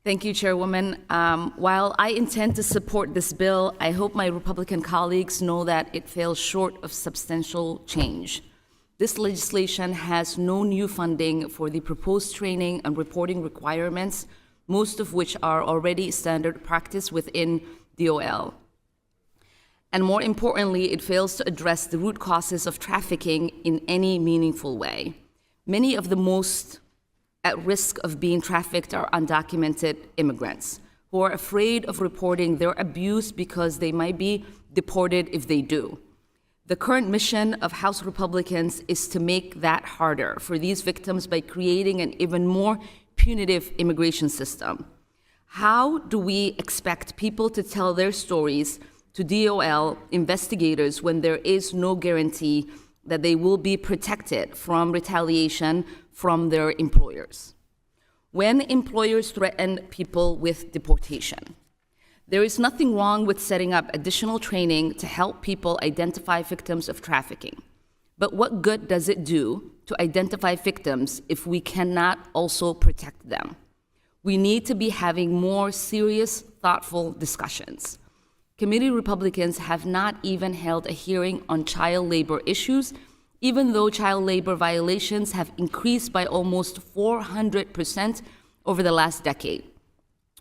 Thank you, Chairwoman. While I intend to support this bill, I hope my Republican colleagues know that it falls short of substantial change. This legislation has no new funding for the proposed training and reporting requirements, most of which are already standard practice within DOL. And more importantly, it fails to address the root causes of trafficking in any meaningful way. Many of the most at risk of being trafficked are undocumented immigrants who are afraid of reporting their abuse because they might be deported if they do. The current mission of House Republicans is to make that harder for these victims by creating an even more punitive immigration system. How do we expect people to tell their stories to DOL investigators when there is no guarantee that they will be protected from retaliation from their employers? When employers threaten people with deportation, there is nothing wrong with setting up additional training to help people identify victims of trafficking. But what good does it do to identify victims if we cannot also protect them? We need to be having more serious, thoughtful discussions. Committee Republicans have not even held a hearing on child labor issues, even though child labor violations have increased by almost 400% over the last decade.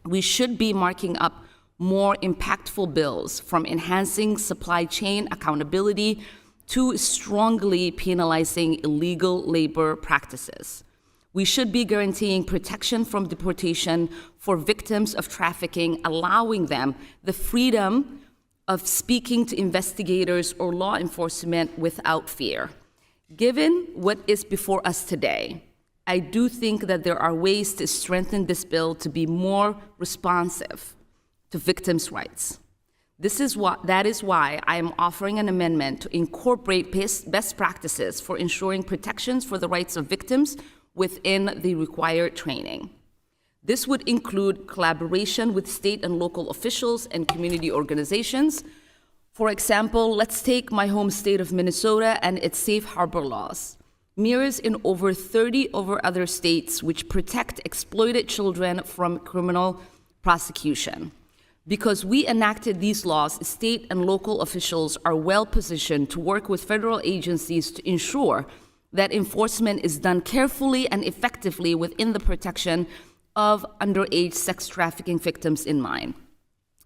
We should be marking up more impactful bills, from enhancing supply chain accountability to strongly penalizing illegal labor practices. We should be guaranteeing protection from deportation for victims of trafficking, allowing them the freedom of speaking to investigators or law enforcement without fear. Given what is before us today, I do think that there are ways to strengthen this bill to be more responsive to victims' rights. That is why I am offering an amendment to incorporate best practices for ensuring protections for the rights of victims within the required training. This would include collaboration with state and local officials and community organizations. For example, let's take my home state of Minnesota and its safe harbor laws. Mirrors in over 30 other states which protect exploited children from criminal prosecution. Because we enacted these laws, state and local officials are well positioned to work with federal agencies to ensure that enforcement is done carefully and effectively within the protection of underage sex trafficking victims in mind.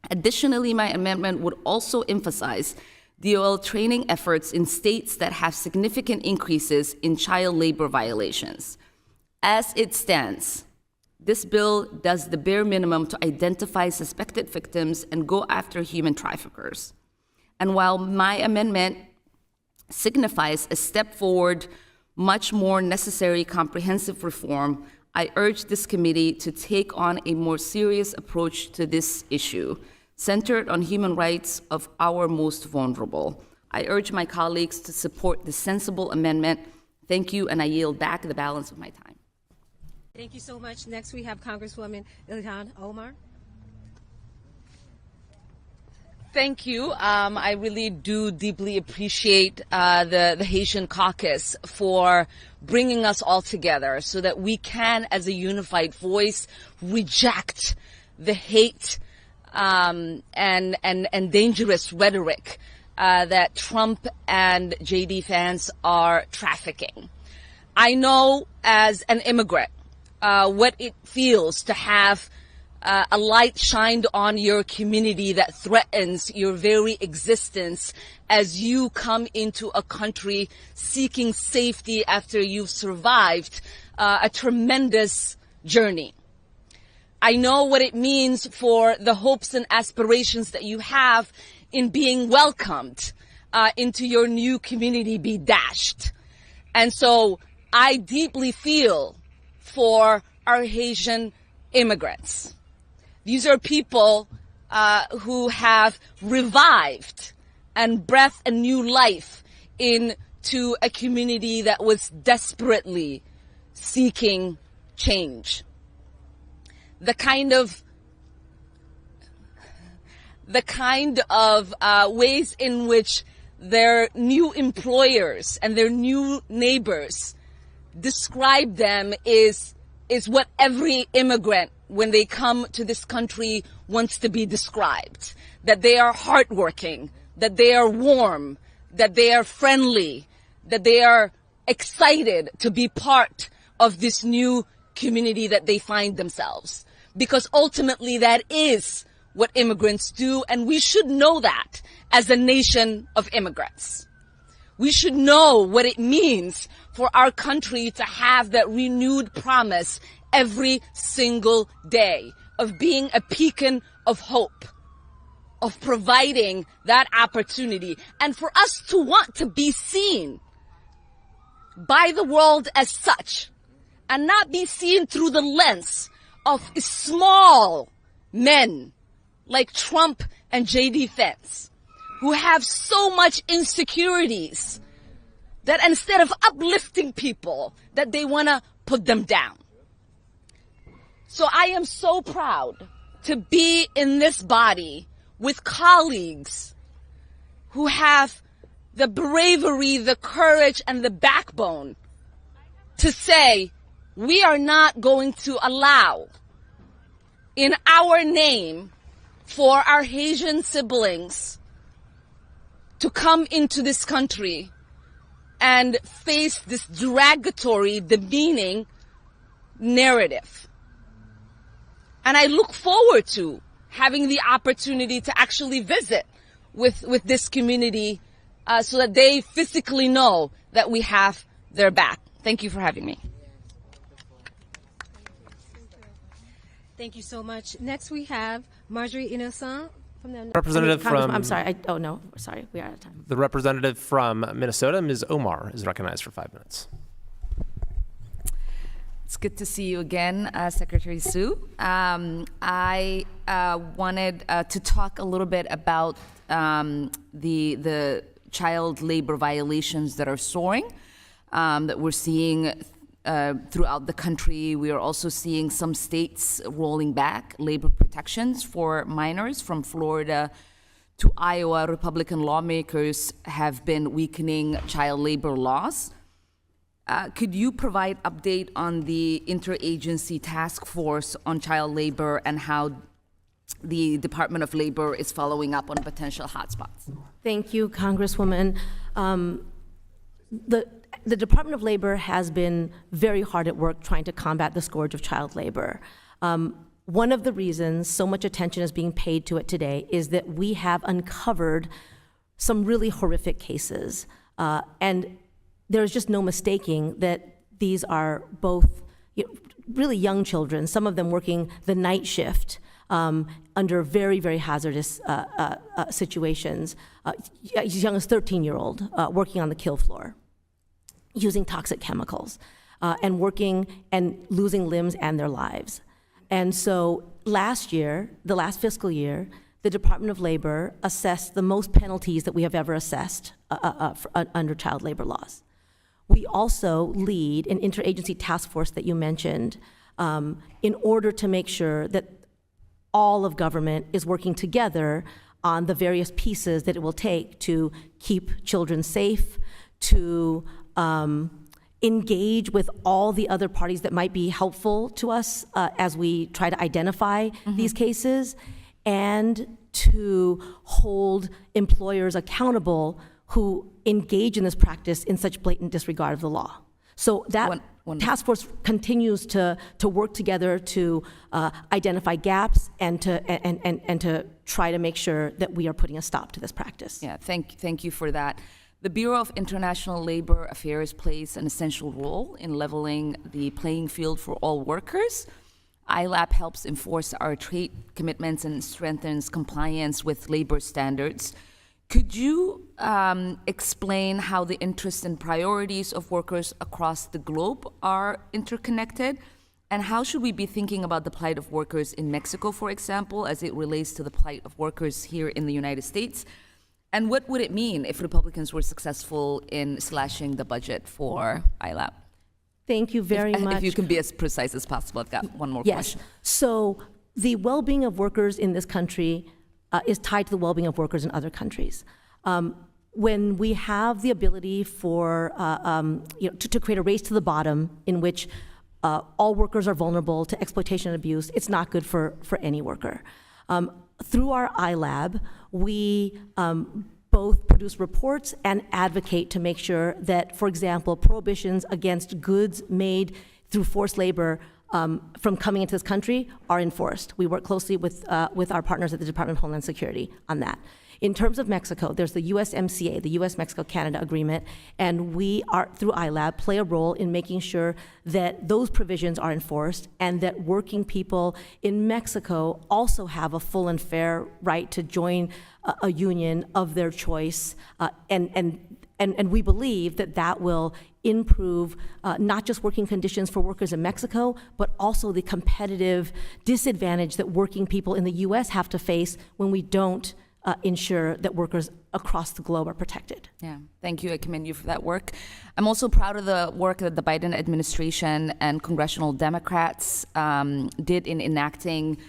Additionally, my amendment would also emphasize DOL training efforts in states that have significant increases in child labor violations. As it stands, this bill does the bare minimum to identify suspected victims and go after human traffickers. And while my amendment signifies a step forward, much more necessary comprehensive reform, I urge this committee to take on a more serious approach to this issue, centered on human rights of our most vulnerable. I urge my colleagues to support this sensible amendment. Thank you, and I yield back the balance of my time. Thank you so much. Next, we have Congresswoman Ilhan Omar. Thank you. I really do deeply appreciate the Haitian Caucus for bringing us all together so that we can, as a unified voice, reject the hate and dangerous rhetoric that Trump and J.D. Vance are trafficking. I know as an immigrant what it feels to have a light shined on your community that threatens your very existence as you come into a country seeking safety after you've survived a tremendous journey. I know what it means for the hopes and aspirations that you have in being welcomed into your new community be dashed. And so I deeply feel for our Haitian immigrants. These are people who have revived and breathed a new life into a community that was desperately seeking change. The kind of ways in which their new employers and their new neighbors describe them is is what every immigrant, when they come to this country, wants to be described. That they are hardworking, that they are warm, that they are friendly, that they are excited to be part of this new community that they find themselves. Because ultimately that is what immigrants do, and we should know that as a nation of immigrants. We should know what it means for our country to have that renewed promise every single day of being a beacon of hope, of providing that opportunity, and for us to want to be seen by the world as such, and not be seen through the lens of small men like Trump and J.D. Vance, who have so much insecurities that instead of uplifting people, that they want to put them down. So I am so proud to be in this body with colleagues who have the bravery, the courage, and the backbone to say, we are not going to allow in our name for our Haitian siblings to come into this country and face this derogatory, demeaning narrative. And I look forward to having the opportunity to actually visit with this community so that they physically know that we have their back. Thank you for having me. Thank you so much. Next, we have Marjorie Innocent from the Representative from... I'm sorry. Sorry. We are out of time. The representative from Minnesota, Ms. Omar, is recognized for 5 minutes. It's good to see you again, Secretary Sue. I wanted to talk a little bit about the child labor violations that are soaring, that we're seeing throughout the country. We are also seeing some states rolling back labor protections for minors. From Florida to Iowa, Republican lawmakers have been weakening child labor laws. Could you provide update on the interagency task force on child labor and how the Department of Labor is following up on potential hotspots? Thank you, Congresswoman. The Department of Labor has been very hard at work trying to combat the scourge of child labor. One of the reasons so much attention is being paid to it today is that we have uncovered some really horrific cases. And there's just no mistaking that these are both really young children, some of them working the night shift under very, very hazardous situations, as young as 13-year-old working on the kill floor, using toxic chemicals, and working and losing limbs and their lives. And so last year, the last fiscal year, the Department of Labor assessed the most penalties that we have ever assessed under child labor laws. We also lead an interagency task force that you mentioned in order to make sure that all of government is working together on the various pieces that it will take to keep children safe, to engage with all the other parties that might be helpful to us as we try to identify these cases, and to hold employers accountable who engage in this practice in such blatant disregard of the law. So that task force continues to work together to identify gaps and to try to make sure that we are putting a stop to this practice. Yeah, thank you for that. The Bureau of International Labor Affairs plays an essential role in leveling the playing field for all workers. iLab helps enforce our trade commitments and strengthens compliance with labor standards. Could you explain how the interests and priorities of workers across the globe are interconnected? And how should we be thinking about the plight of workers in Mexico, for example, as it relates to the plight of workers here in the United States? And what would it mean if Republicans were successful in slashing the budget for iLab? Thank you very much. If you can be as precise as possible. I've got one more question. So the well-being of workers in this country is tied to the well-being of workers in other countries. When we have the ability for to create a race to the bottom in which all workers are vulnerable to exploitation and abuse. It's not good for any worker. Through our iLab, we both produce reports and advocate to make sure that, for example, prohibitions against goods made through forced labor from coming into this country are enforced. We work closely with our partners at the Department of Homeland Security on that. In terms of Mexico, there's the USMCA, the US-Mexico-Canada Agreement, and we are, through iLab, play a role in making sure that those provisions are enforced and that working people in Mexico also have a full and fair right to join a union of their choice, and we believe that that will improve not just working conditions for workers in Mexico, but also the competitive disadvantage that working people in the US have to face when we don't ensure that workers across the globe are protected. Yeah, thank you. I commend you for that work. I'm also proud of the work that the Biden administration and congressional Democrats did in enacting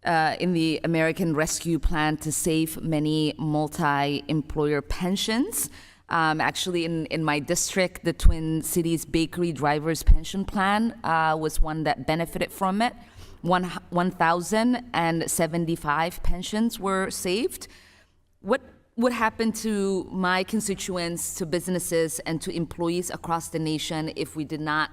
in the American Rescue Plan to save many multi-employer pensions. Actually, in my district, the Twin Cities Bakery Drivers Pension Plan was one that benefited from it. 1,075 pensions were saved. What would happen to my constituents, to businesses, and to employees across the nation if we did not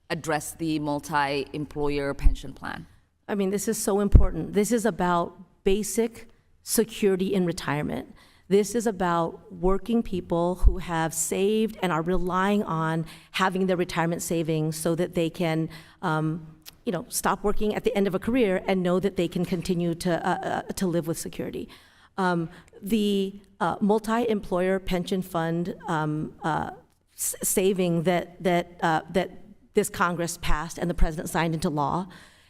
address the multi-employer pension plan? I mean, this is so important. This is about basic security in retirement. This is about working people who have saved and are relying on having their retirement savings so that they can stop working at the end of a career and know that they can continue to live with security. The multi-employer pension fund saving that this Congress passed and the president signed into law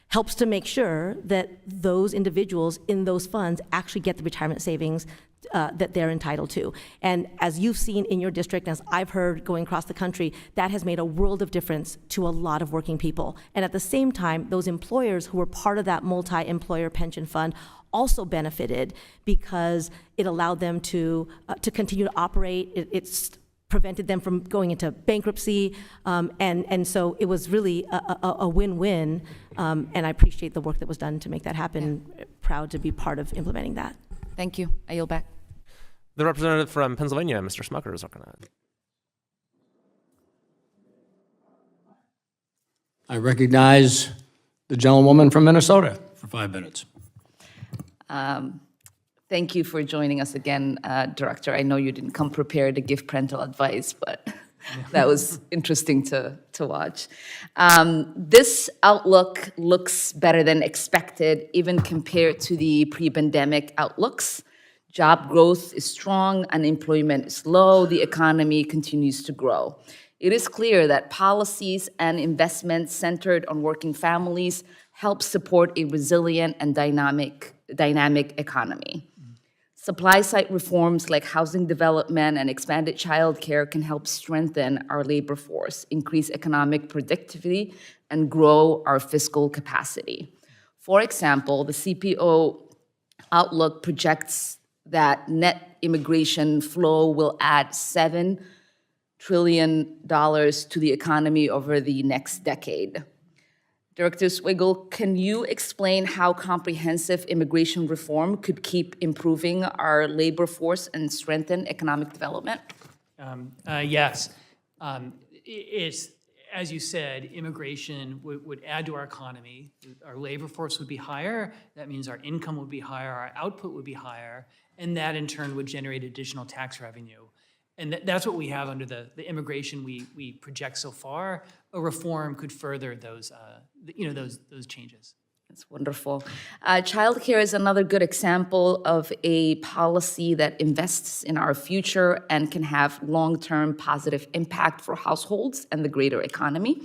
helps to make sure that those individuals in those funds actually get the retirement savings that they're entitled to. And as you've seen in your district, as I've heard going across the country, that has made a world of difference to a lot of working people. And at the same time, those employers who were part of that multi-employer pension fund also benefited because it allowed them to continue to operate. It's prevented them from going into bankruptcy, and so it was really a win-win, and I appreciate the work that was done to make that happen. Yeah. Proud to be part of implementing that. Thank you. I yield back. The representative from Pennsylvania, Mr. Smucker, is recognized. I recognize the gentlewoman from Minnesota for 5 minutes. Thank you for joining us again, Director. I know you didn't come prepared to give parental advice, but that was interesting to watch. This outlook looks better than expected, even compared to the pre-pandemic outlooks. Job growth is strong, unemployment is low, the economy continues to grow. It is clear that policies and investments centered on working families help support a resilient and dynamic economy. Supply-side reforms like housing development and expanded childcare can help strengthen our labor force, increase economic productivity, and grow our fiscal capacity. For example, the CPO outlook projects that net immigration flow will add $7 trillion to the economy over the next decade. Director Swiggle, can you explain how comprehensive immigration reform could keep improving our labor force and strengthen economic development? Yes. It's, as you said, immigration would add to our economy. Our labor force would be higher. That means our income would be higher, our output would be higher, and that in turn would generate additional tax revenue. And that's what we have under the immigration we project so far. A reform could further those changes. That's wonderful. Childcare is another good example of a policy that invests in our future and can have long-term positive impact for households and the greater economy.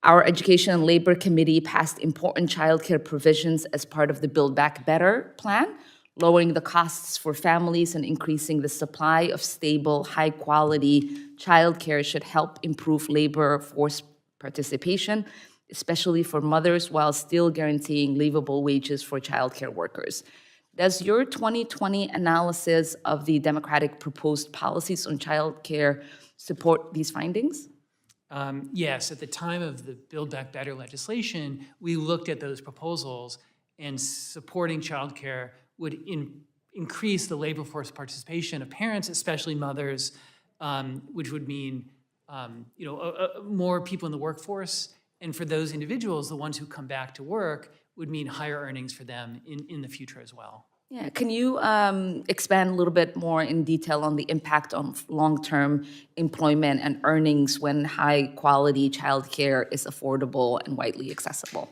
Our Education and Labor Committee passed important childcare provisions as part of the Build Back Better plan, lowering the costs for families and increasing the supply of stable, high-quality childcare should help improve labor force participation, especially for mothers, while still guaranteeing livable wages for childcare workers. Does your 2020 analysis of the Democratic proposed policies on childcare support these findings? Yes, at the time of the Build Back Better legislation, we looked at those proposals, and supporting childcare would increase the labor force participation of parents, especially mothers, which would mean more people in the workforce. And for those individuals, the ones who come back to work, would mean higher earnings for them in the future as well. Yeah, can you expand a little bit more in detail on the impact on long-term employment and earnings when high-quality childcare is affordable and widely accessible?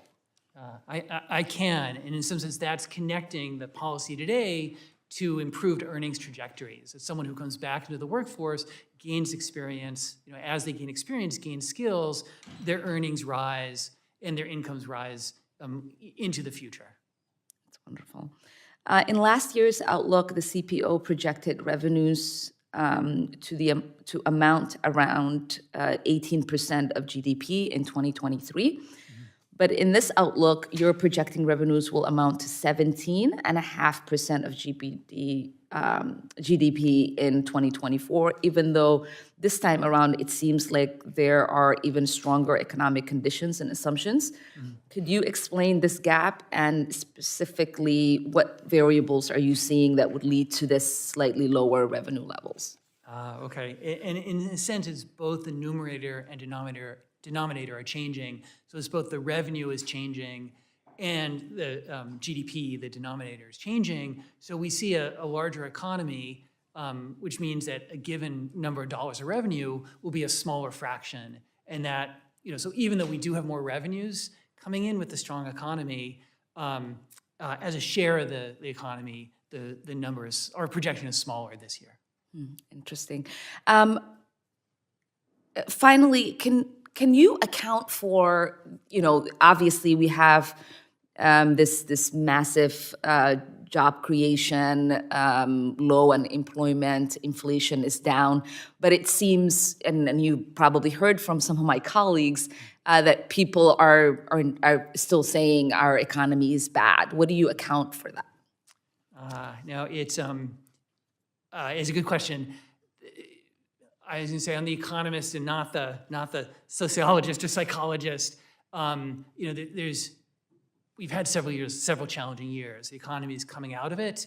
I can, and in some sense, that's connecting the policy today to improved earnings trajectories. As someone who comes back into the workforce, gains experience, as they gain experience, gain skills, their earnings rise and their incomes rise into the future. That's wonderful. In last year's outlook, the CPO projected revenues to amount around 18% of GDP in 2023. But in this outlook, you're projecting revenues will amount to 17.5% of GDP in 2024, even though this time around it seems like there are even stronger economic conditions and assumptions. Could you explain this gap, and specifically what variables are you seeing that would lead to this slightly lower revenue levels? Okay, and in a sense, it's both the numerator and denominator are changing. So it's both the revenue is changing and the GDP, the denominator, is changing. So we see a larger economy, which means that a given number of dollars of revenue will be a smaller fraction. And that, so even though we do have more revenues coming in with the strong economy, as a share of the economy, the numbers, our projection is smaller this year. Interesting. Finally, can you account for, obviously we have this massive job creation, low unemployment, inflation is down, but it seems, and you probably heard from some of my colleagues, that people are still saying our economy is bad. What do you account for that? Now, it's a good question. I was going to say, I'm the economist and not the sociologist or psychologist. We've had several challenging years. The economy is coming out of it,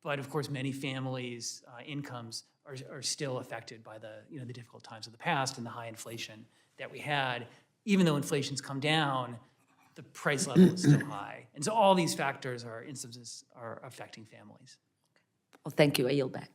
but of course, many families' incomes are still affected by the difficult times of the past and the high inflation that we had. Even though inflation's come down, the price level is still high, and so all these factors are affecting families. Well, thank you. I yield back.